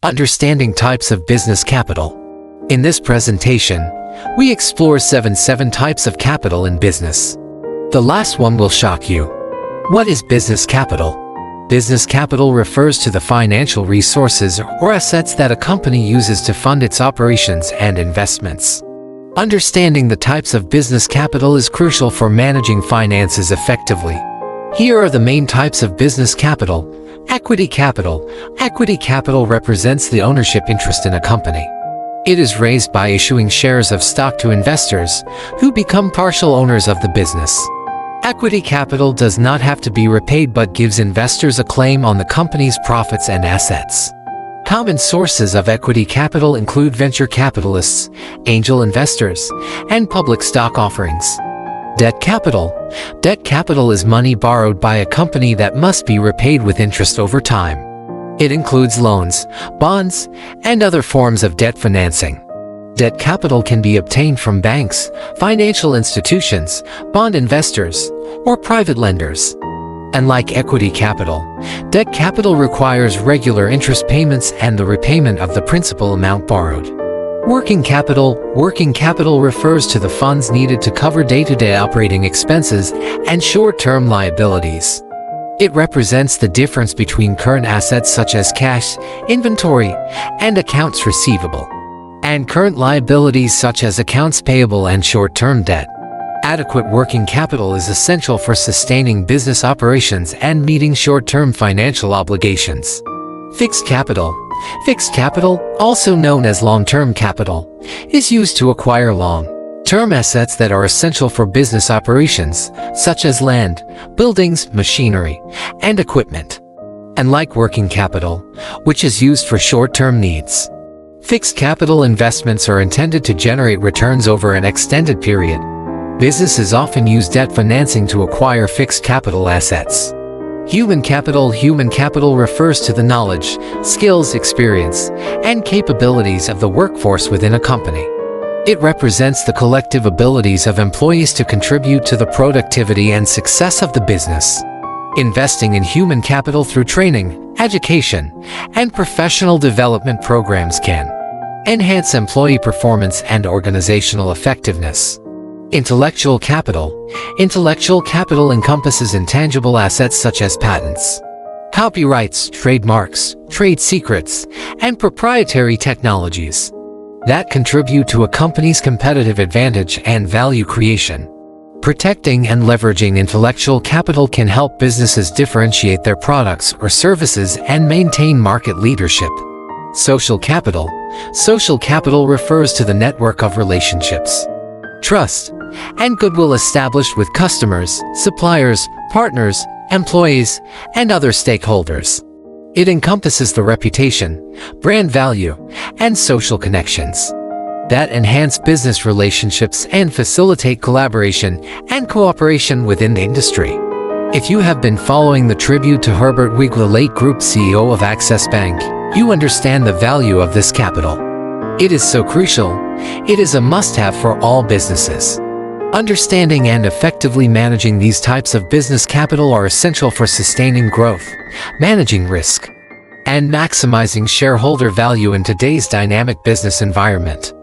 Understanding types of business capital. In this presentation, we explore seven types of capital in business. The last one will shock you. What is business capital? Business capital refers to the financial resources or assets that a company uses to fund its operations and investments. Understanding the types of business capital is crucial for managing finances effectively. Here are the main types of business capital. Equity capital. Equity capital represents the ownership interest in a company. It is raised by issuing shares of stock to investors, who become partial owners of the business. Equity capital does not have to be repaid but gives investors a claim on the company's profits and assets. Common sources of equity capital include venture capitalists, angel investors, and public stock offerings. Debt capital. Debt capital is money borrowed by a company that must be repaid with interest over time. It includes loans, bonds, and other forms of debt financing. Debt capital can be obtained from banks, financial institutions, bond investors, or private lenders. Unlike equity capital, debt capital requires regular interest payments and the repayment of the principal amount borrowed. Working capital. Working capital refers to the funds needed to cover day-to-day operating expenses and short-term liabilities. It represents the difference between current assets such as cash, inventory, and accounts receivable, and current liabilities such as accounts payable and short-term debt. Adequate working capital is essential for sustaining business operations and meeting short-term financial obligations. Fixed capital. Fixed capital, also known as long-term capital, is used to acquire long-term assets that are essential for business operations, such as land, buildings, machinery, and equipment. Unlike working capital, which is used for short-term needs, fixed capital investments are intended to generate returns over an extended period. Businesses often use debt financing to acquire fixed capital assets. Human capital. Human capital refers to the knowledge, skills, experience, and capabilities of the workforce within a company. It represents the collective abilities of employees to contribute to the productivity and success of the business. Investing in human capital through training, education, and professional development programs can enhance employee performance and organizational effectiveness. Intellectual capital. Intellectual capital encompasses intangible assets such as patents, copyrights, trademarks, trade secrets, and proprietary technologies that contribute to a company's competitive advantage and value creation. Protecting and leveraging intellectual capital can help businesses differentiate their products or services and maintain market leadership. Social capital. Social capital refers to the network of relationships, trust, and goodwill established with customers, suppliers, partners, employees, and other stakeholders. It encompasses the reputation, brand value, and social connections that enhance business relationships and facilitate collaboration and cooperation within the industry. If you have been following the tribute to Herbert Wigg, the late Group CEO of Access Bank, you understand the value of this capital. It is so crucial. It is a must-have for all businesses. Understanding and effectively managing these types of business capital are essential for sustaining growth, managing risk, and maximizing shareholder value in today's dynamic business environment.